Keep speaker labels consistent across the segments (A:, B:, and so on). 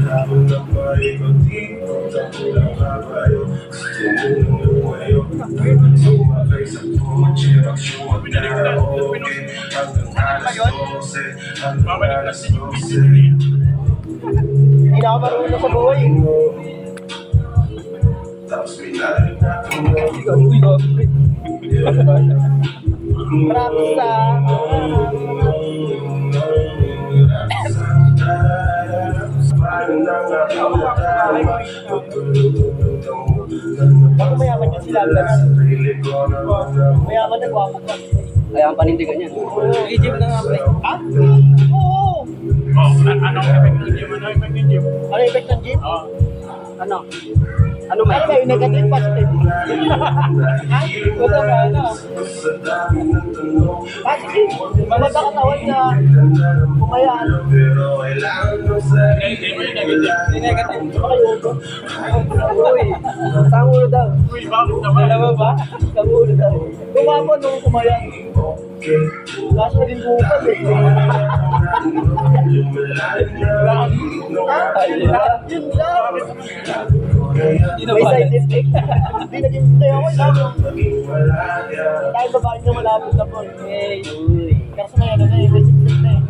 A: Hindi na ako marunong sa buhay. Rapsa. Ako mayaman yung sila. Mayaman na guwapo ka.
B: Kaya ang panindigan niya.
A: I-gym na nga, pre. Ha? Oo.
C: Anong effect ng gym? Ano effect ng gym?
A: Ano effect ng gym?
C: Oo.
B: Ano? Ano may?
A: Ano ba yung negative positive? Ha? Wala ba ano? Positive. Maganda katawan niya. Pumayaan.
C: Hindi mo yung negative.
A: Negative. Makayogo.
B: Uy, sangulo daw.
C: Uy, bakit naman?
A: Alam mo ba?
B: Sangulo daw.
A: Kumapon nung pumayaan. Kaso din bukal eh. Yun lang. May side effect. Hindi naging tayo ako lang. Dahil babae niya malapit na po. Eh, kasi may ano na eh, may siksit na eh.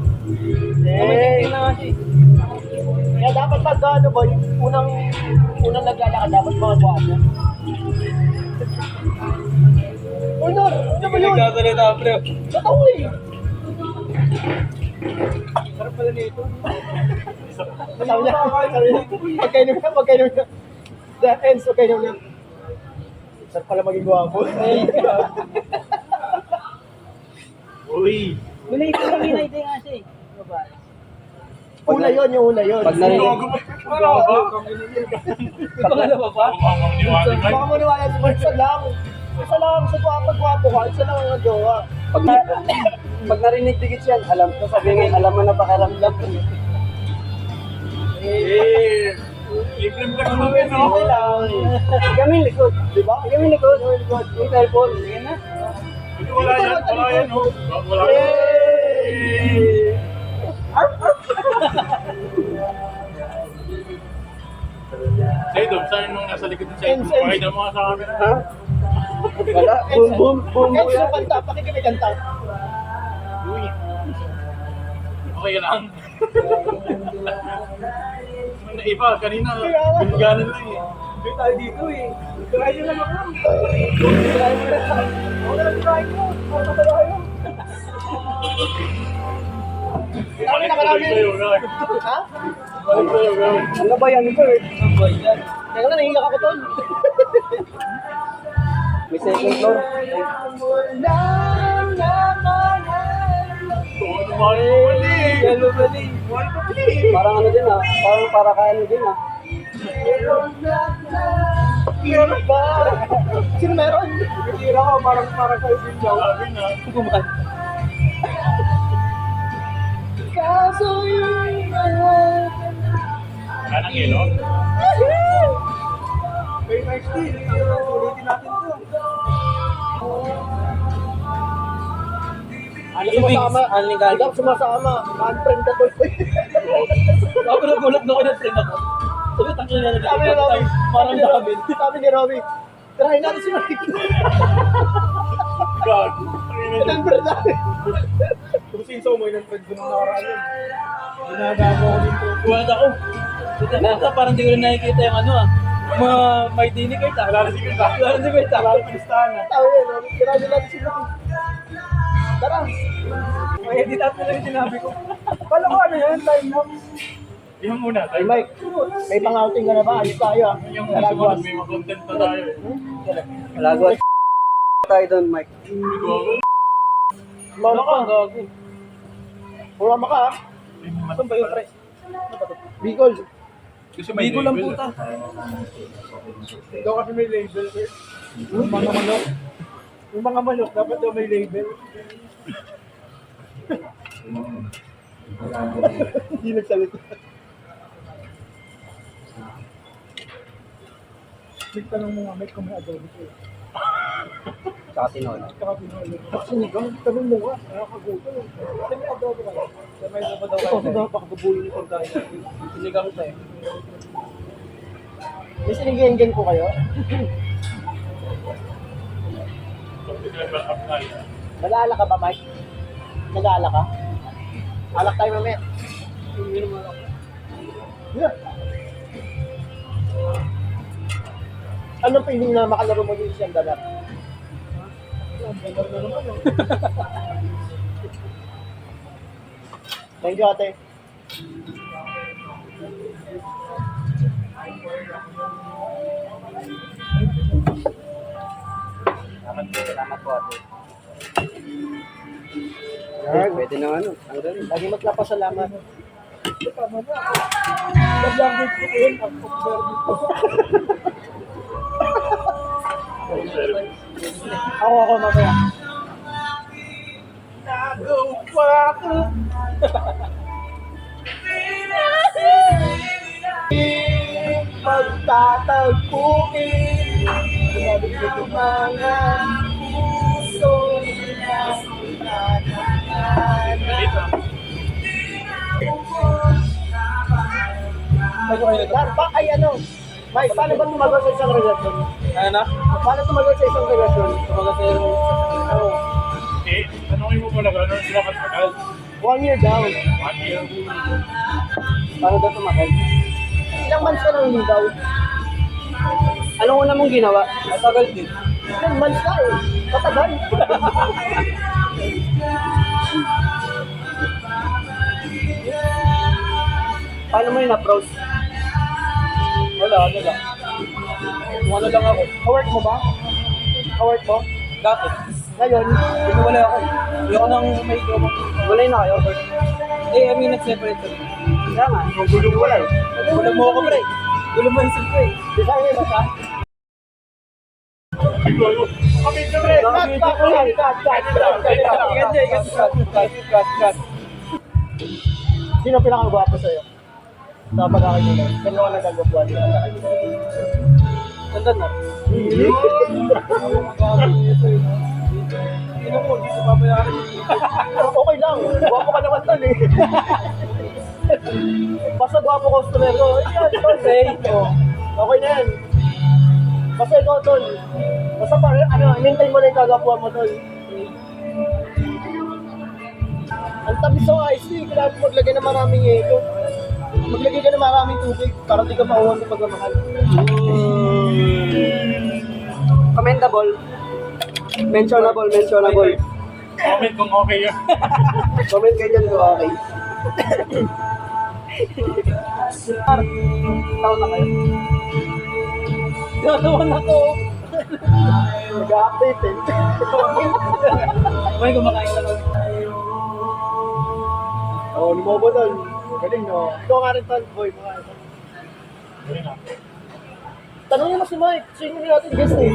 A: Kaya dapat pag ano ba, yung unang naglalakad, dapat mga gwapo. Uy, no, ano ba yun?
B: Nagkasalita, pre.
A: Totoo eh. Sarap pala nito. Sabi niya, pagkainom niya. The ends, pagkainom niya. Sarap pala maging gwapo.
C: Uy.
A: Ulay ito yung hinayday nga siya eh. Una yun, yung una yun.
B: Pag narinig.
A: Pangalawa pa?
C: Niwanag
A: Baka mo niwala si Mark, isa lang. Isa lang, sa gwapo ka, isa lang ang jowa.
B: Pag narinig tigit yan, alam ko, sabi ngayon, alam mo na pakaramdam ko.
C: Eh. Librem ka naman yun, no?
A: Okay lang.
B: Kami likod.
A: Diba?
B: Kami likod. Yung cellphone. Yan na.
C: Hindi wala yan, no? Wala yan. Say, Dom, saan yung mga nasa likod ng cellphone?
A: Ensign.
C: Pakita mo nga sa camera.
B: Ha? Wala. Boom, boom, boom.
A: Enzo, kanta. Pakikimay kanta.
C: Uy. Okay lang. May naiba, kanina. Binganan lang eh.
A: Hindi tayo dito eh. Try nyo lang ako. Try mo lang. Ako na try mo. Ako na tayo. Ano na marami? Ha?
B: Ano ba yan, Bert?
A: Teka na, nahiyak ako tol.
B: May second floor.
A: Hello, buddy.
B: Parang ano din ah. Parang para kaya ano din ah.
A: Meron ba? Sino meron? Tira ko, parang kayo din daw.
C: Sabi na.
A: Kumakan. Kaso yung mahal.
C: Kanang yelo?
A: May next day, ulitin natin to. Ano sumasama? Ikaw sumasama. Unfriend ka to.
B: Ako nagulat na ako ng friend ako. Sabi, tangin na
A: Sabi ni Robby.
B: Parang nakabin.
A: Sabi ni Robby. Try natin si Mike.
C: God.
A: Number natin.
C: Kung sinso mo yung friend ko nung nakaraan yun.
A: Ginagawa ko dito.
B: Kuwala ako. Ito, parang di ko rin nakikita yung ano ah. Mga may dinig kayo ta.
C: Wala na si Kita.
B: Wala na kayo ta.
C: Wala na listahan na.
A: Tao yun. Try natin si Mike. Tara.
B: May edit out na lang yung sinabi ko.
A: Kala ko ano yan? Time mo.
C: Yung muna.
A: Hey Mike. May pang-outing ka na ba? Ayos tayo ah.
C: Yung
A: Kalagwas.
C: sumunod, may mga content na tayo eh.
B: Malagwas. Tayo doon, Mike.
A: Mama ka. Mama ka ah. Saan ba yung pre? Bicol.
C: Kasi may
B: Bigo lang
C: label.
B: puta.
A: Daw kasi may label. Yung mga manok. Yung mga manok, dapat daw may label. Hindi nagsalita. Click tanong mo nga, may kung may adobo ko.
B: Tsaka tinola.
A: Sinigang, tanong mo nga, nakakagutom. Kasi may adobo ka.
B: May iba pa daw
A: Ito,
B: kayo.
A: ito, pakagabuhin ni pagkain.
B: Sinigang ko eh.
A: May sinigyan ko kayo? Nag-aala ka ba, Mike? Nag-aala ka? Alak tayo mamaya. Yeah. Anong piling na makalaro mo din siyang dagat? Thank you, ate.
B: Salamat po ate.
A: Yan.
B: Pwede na ano. Ang galing.
A: Lagi magpapasalamat. Ako mamaya. Magtatagpuin mga puso na Yan, ay ano, Mike, paano ba tumagal sa isang relasyon?
B: Ano na?
A: Paano tumagal sa isang relasyon?
B: Tumaga sa iyo.
A: Oo.
C: Tanongin mo muna gano'n sila katagal.
A: 1 year daw.
C: 1 year.
A: Paano daw tumagal? Ilang months ka nang ligaw? Anong una mong ginawa?
B: Matagal din.
A: Ilang months ka eh. Matagal. Paano mo yung approach?
B: Wala, ano lang. Kung ano lang ako.
A: Kawork mo ba? Kawork mo?
B: Dati.
A: Ngayon,
B: Wala ako. Ayoko nang may jowa.
A: wala na kayo.
B: Eh, I mean, nag-separate kami.
A: Kaya nga, gulo wala eh.
B: Gulo mo ako, pre. Gulo mo isip ko eh.
A: Design mo ba?
C: Kami kami.
B: Cut.
A: Sino pinakagwapo sa'yo? Sa pagkakaibigan. Kanya ka nagagwapuan sa pagkakaibigan.
B: Ganda na. Sino mo, dito babayaran.
A: Okay lang. Gwapo ka naman tol eh. Basta gwapo customer ko. Yan, tol. Okay na yan. Basta ikaw tol. Basta pa, maintain mo na yung kagwapuan mo tol. Ang tabi sa ice tea, kailangan mo maglagay ng maraming ito. Maglagay ka ng maraming tubig para di ka mauwan sa pagmamahal. Commendable. Mentionable.
C: Comment kung okay yun.
A: Comment kayo dyan kung okay. Taon na kayo.
B: Ganoon ako.
A: Nag-update eh.
B: May kumakain lang ako.
A: Oo, lumobo doon. Galing no. Ikaw nga rin tol, boy. Tanongin mo si Mike, sino yung ating guest eh?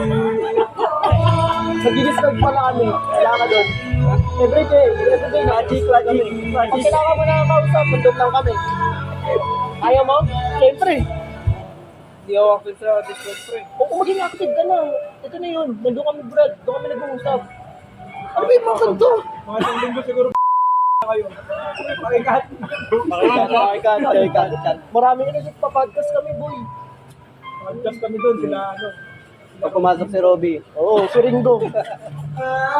A: Nag-discard pala kami. Kailangan ka doon. Everyday na-addict kami. Pag kailangan mo na kausap, nandun lang kami. Ayaw mo? Siyempre.
B: Hindi ako active sa Discord, pre.
A: Kung maging active ka na, ito na yun. Nandun kami Brad, doon kami nag-uusap. Ano ba yung mga kanto?
B: Mga isang linggo siguro kayo. Pakikat.
A: Pakikat. Marami ka na sa podcast kami, boy.
B: Podcast kami doon, sila ano.
A: Pag pumasok si Robby. Oo, si Ringo.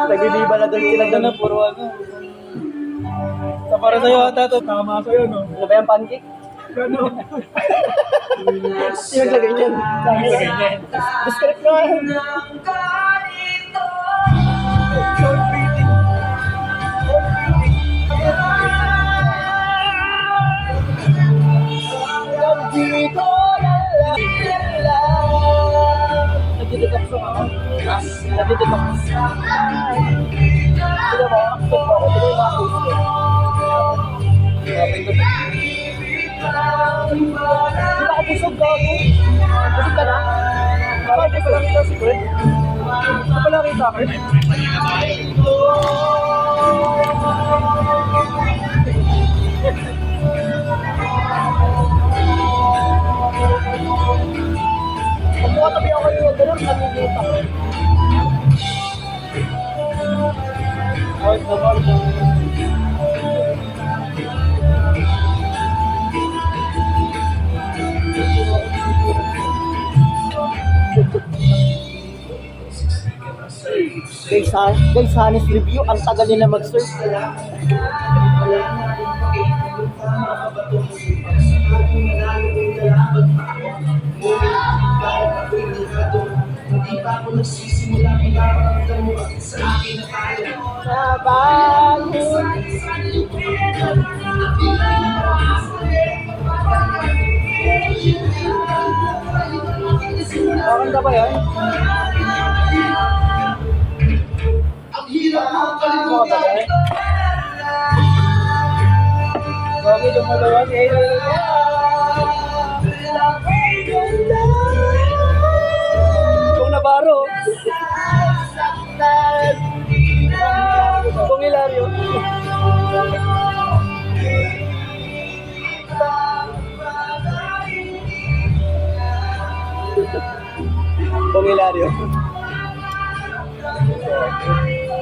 A: Nagbibiba na doon sila
B: Ganda na, puro ano. Sa para sa'yo ata to. Tama sa'yo, no?
A: Ano ba yung pancake?
B: Gano'n.
A: Sino naglagay niyan? Disconnect na nga. Dito nagdidetect sa mga. Nagdidetect. Tignan mo, active ako. Tignan yung mga post ko. Di ba ako busog ka ako? Busog ka na? Bakit di pa lang ito si Fred? Di pa lang kita, Fred? Pag nakatabi ako kayo ng gano'n, namimita.
B: Ay, naman.
A: Guys, honest review, ang tagal nila mag-serve. Bakit ba yan?
B: Bakit lumalawag eh? Kung nabaro. Kung Hilario. Kung Hilario.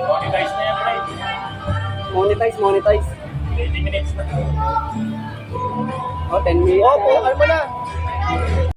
C: Monetize na yan, pre.
B: Monetize.
C: 20 minutes na.
B: Oh, 10 minutes.
A: Opo, ano mo na?